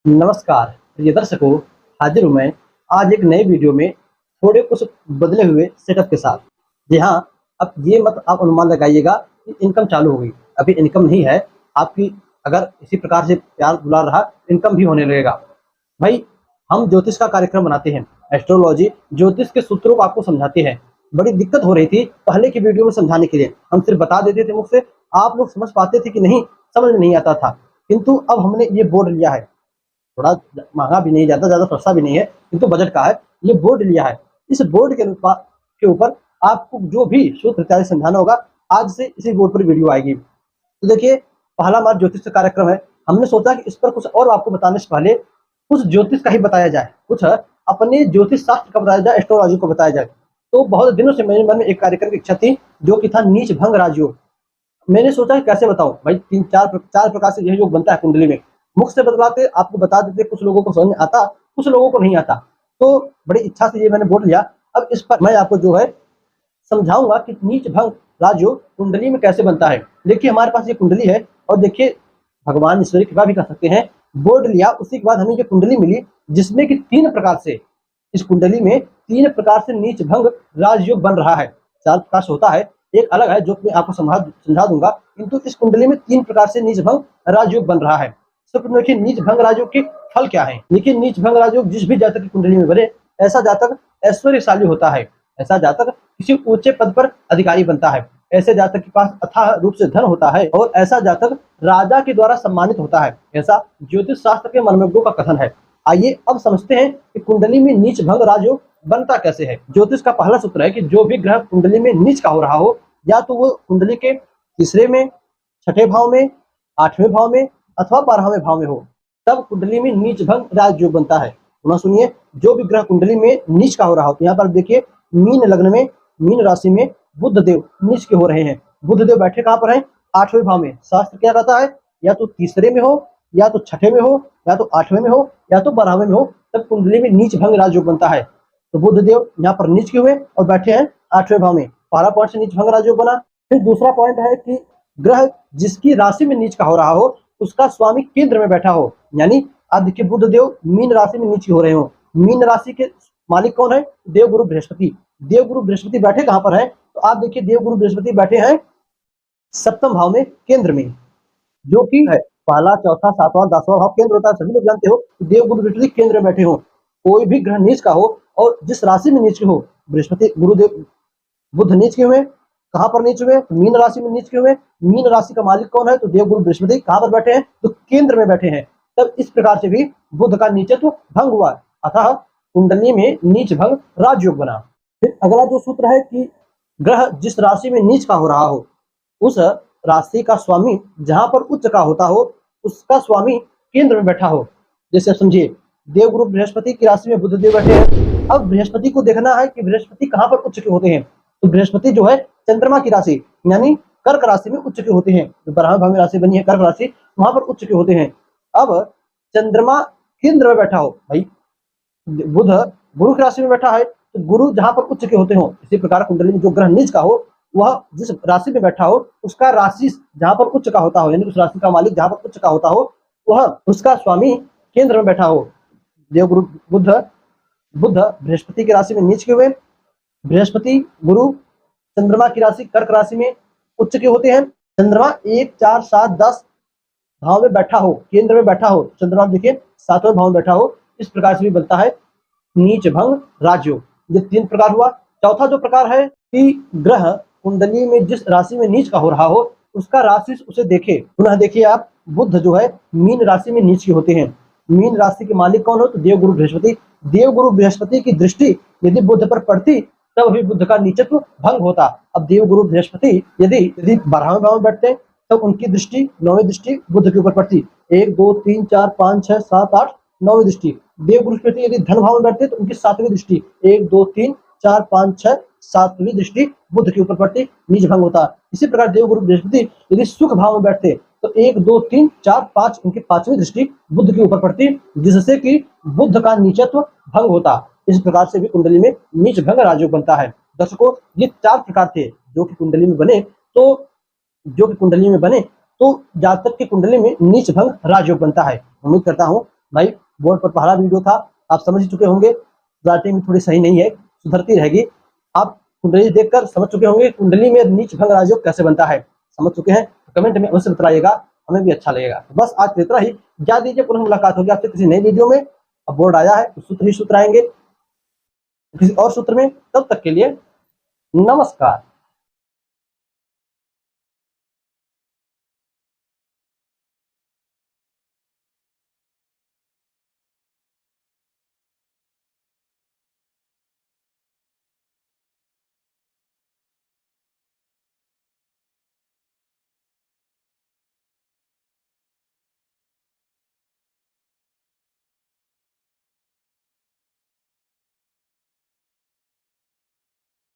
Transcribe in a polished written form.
नमस्कार प्रिय दर्शकों, हाजिर हूँ मैं आज एक नए वीडियो में थोड़े कुछ बदले हुए सेटअप के साथ। जी हाँ, अब ये मत आप अनुमान लगाइएगा कि इनकम चालू हो गई। अभी इनकम नहीं है आपकी। अगर इसी प्रकार से प्यार दुलार रहा, इनकम भी होने लगेगा। भाई, हम ज्योतिष का कार्यक्रम बनाते हैं, एस्ट्रोलॉजी ज्योतिष के सूत्रों को आपको समझाते हैं। बड़ी दिक्कत हो रही थी पहले की वीडियो में समझाने के लिए। हम सिर्फ बता देते थे मुख से, आप लोग समझ पाते थे कि नहीं, समझ में नहीं आता था। किंतु अब हमने ये बोर्ड लिया है, थोड़ा महंगा भी नहीं, ज़्यादा सस्ता भी नहीं है, किंतु बजट का है। ये बोर्ड लिया है। इस बोर्ड के ऊपर आपको जो भी सूत्र इत्यादि समझाना होगा, आज से इसी बोर्ड पर वीडियो आएगी। तो देखिए, पहला हमारा ज्योतिष का कार्यक्रम है। हमने सोचा कि इस पर कुछ और आपको बताने से पहले कुछ ज्योतिष का ही बताया जाए, कुछ अपने ज्योतिष शास्त्र का बताया जाए, एस्ट्रोलॉजी को बताया जाए। तो बहुत दिनों से मेरे मन में एक कार्यक्रम की इच्छा थी, जो कि था नीच भंग राजयोग। मैंने सोचा कि कैसे बताऊं भाई, चार प्रकार से यह योग बनता है कुंडली में। मुख से बतलाते, आपको बता देते, कुछ लोगों को समझ में आता, कुछ लोगों को नहीं आता। तो बड़ी इच्छा से ये मैंने बोल लिया। अब इस पर मैं आपको जो है समझाऊंगा कि नीच भंग राजयोग कुंडली में कैसे बनता है। देखिए, हमारे पास ये कुंडली है और देखिए, भगवान ईश्वर की कृपा भी कर सकते हैं। बोर्ड लिया, उसी के बाद हमें ये कुंडली मिली, जिसमें कि तीन प्रकार से, इस कुंडली में तीन प्रकार से नीच भंग राजयोग बन रहा है। चार प्रकार से होता है, एक अलग है जो मैं आपको समझा दूंगा, किंतु इस कुंडली में तीन प्रकार से नीच भंग राजयोग बन रहा है। सबसे देखिए, नीच भंग राजयोग के फल क्या है। देखिए, नीच भंग राजयोग जिस भी जातक की कुंडली में बने, ऐसा जातक ऐश्वर्यशाली होता है। ऐसा जातक किसी ऊंचे पद पर अधिकारी बनता है। ऐसे जातक के पास अथाह रूप से धन होता है और ऐसा जातक राजा के द्वारा सम्मानित होता है। ऐसा ज्योतिष शास्त्र के मनोज्ञों का कथन है। आइए अब समझते हैं कि कुंडली में नीच भंग राजयोग बनता कैसे है। ज्योतिष का पहला सूत्र है कि जो भी ग्रह कुंडली में नीच का हो रहा हो, या तो वो कुंडली के तीसरे में, छठे भाव में, आठवें भाव में अथवा 12वें भाव में हो, तब कुंडली में नीच भंग राजयोग बनता है। पुनः सुनिए, जो भी ग्रह कुंडली में नीच का हो रहा हो, तो यहाँ पर देखिए, मीन लग्न में, मीन राशि में बुध देव नीच के हो रहे हैं। बुध देव बैठे कहाँ पर हैं? 8वें भाव में। शास्त्र क्या कहता है? या तो तीसरे में हो, या तो छठे में हो, या तो 8वें में हो, या तो 12वें में हो, तब कुंडली में नीच भंग राजयोग बनता है। तो बुध देव यहाँ पर नीच के हुए और बैठे हैं 8वें भाव में। पहला पॉइंट से नीच भंग राजयोग बना। फिर दूसरा पॉइंट है कि ग्रह जिसकी राशि में नीच का हो रहा हो, उसका स्वामी केंद्र में बैठा हो। यानी अब देखिए, बुध देव मीन राशि में नीच हो रहे हो। मीन राशि के मालिक कौन है? देवगुरु बृहस्पति। देवगुरु बृहस्पति बैठे कहां पर है? तो आप देखिए, देवगुरु बृहस्पति बैठे हैं सप्तम भाव में, केंद्र में, जो कि है पहला, चौथा, सातवां, 10वां भाव केंद्र होता है। सभी लोग जानते हो कि देवगुरु बृहस्पति केंद्र में बैठे हो। कोई भी ग्रह नीच का हो और जिस राशि में नीच के हो, बृहस्पति गुरुदेव बुध नीच के हुए, कहां पर नीच हुए? तो मीन राशि में नीच के हुए। मीन राशि का मालिक कौन है? तो देवगुरु बृहस्पति। कहां पर बैठे हैं? तो केंद्र में बैठे हैं। तब इस प्रकार से भी बुध का नीचत्व भंग हुआ, अतः कुंडली में नीच भंग राजयोग बना। फिर अगला जो सूत्र है कि ग्रह जिस राशि में नीच का हो रहा हो, उस राशि का स्वामी जहां पर उच्च का होता हो, उसका स्वामी केंद्र में बैठा हो। जैसे समझिए, देवगुरु बृहस्पति की राशि में बुध देव बैठे हैं। अब बृहस्पति को देखना है कि बृहस्पति कहां पर उच्च के होते हैं। तो बृहस्पति जो है चंद्रमा की राशि, यानी कर्क राशि में उच्च के होते हैं। जो 12वें भाव में राशि बनी है कर्क राशि, वहां पर उच्च के होते हैं। अब चंद्रमा केंद्र में बैठा हो, भाई बुध गुरु की राशि में बैठा है, तो गुरु जहां पर उच्च के होते हो, इसी प्रकार कुंडली में जो ग्रह नीच का हो, वह जिस राशि में बैठा हो, उसका राशि जहां पर उच्च का होता हो, यानी उस राशि का मालिक जहां पर उच्च का होता हो, वह उसका स्वामी केंद्र में बैठा हो। देवगुरु बुध बुध बृहस्पति की राशि में नीच के हुए। बृहस्पति गुरु चंद्रमा की राशि कर्क राशि में उच्च के होते हैं। चंद्रमा 1, 4, 7, 10 भाव में बैठा हो, केंद्र में बैठा हो, चंद्रमा देखिए 7वें भाव में बैठा हो। इस प्रकार से भी बनता है नीच भंग राजयोग। ये तीन प्रकार हुआ। चौथा जो प्रकार है कि ग्रह कुंडली में जिस राशि में नीच का हो रहा हो, उसका राशि उसे देखे। पुनः देखिए आप, बुध जो है मीन राशि में नीच के होते हैं। मीन राशि के मालिक कौन हो? तो देवगुरु बृहस्पति। देवगुरु बृहस्पति की दृष्टि यदि बुध पर पड़ती, तब भी बुध का नीचत्व भंग होता। अब देवगुरु बृहस्पति यदि 12वें भाव में बैठते, तब उनकी दृष्टि, 9वीं दृष्टि बुध के ऊपर पड़ती। 1, 2, 3, 4, 5, 6, 7, 8, 9वीं दृष्टि। देवगुरु बृहस्पति यदि धन भाव में बैठते, तो उनकी 7वीं दृष्टि, 1, 2, 3, 4, 5, 6, 7वीं दृष्टि बुध के ऊपर पड़ती, नीच भंग होता। इसी प्रकार देवगुरु बृहस्पति यदि सुख भाव में बैठते, तो 1, 2, 3, 4, 5 उनकी 5वीं दृष्टि बुध के ऊपर पड़ती, जिससे कि बुध का नीचत्व भंग होता। इस प्रकार से भी कुंडली में नीच भंग राजयोग बनता है। दर्शकों, ये 4 प्रकार थे जो कि कुंडली में बने, तो जातक की कुंडली में नीच भंग राजयोग बनता है। उम्मीद करता हूं भाई बोर्ड पर पहला वीडियो था, आप समझ ही चुके होंगे राइटिंग थोड़ी सही नहीं है, सुधरती रहेगी। आप कुंडली देखकर समझ चुके होंगे कुंडली में नीच भंग राजयोग कैसे बनता है, समझ चुके हैं तो कमेंट में अवश्य बताइएगा, हमें भी अच्छा लगेगा। तो बस आज इतना ही, जा दीजिए, पुनः मुलाकात होगी आपसे किसी नई वीडियो में। अब बोर्ड आया है तो सूत्र ही सूत्र आएंगे किसी और सूत्र में, तब तक के लिए नमस्कार।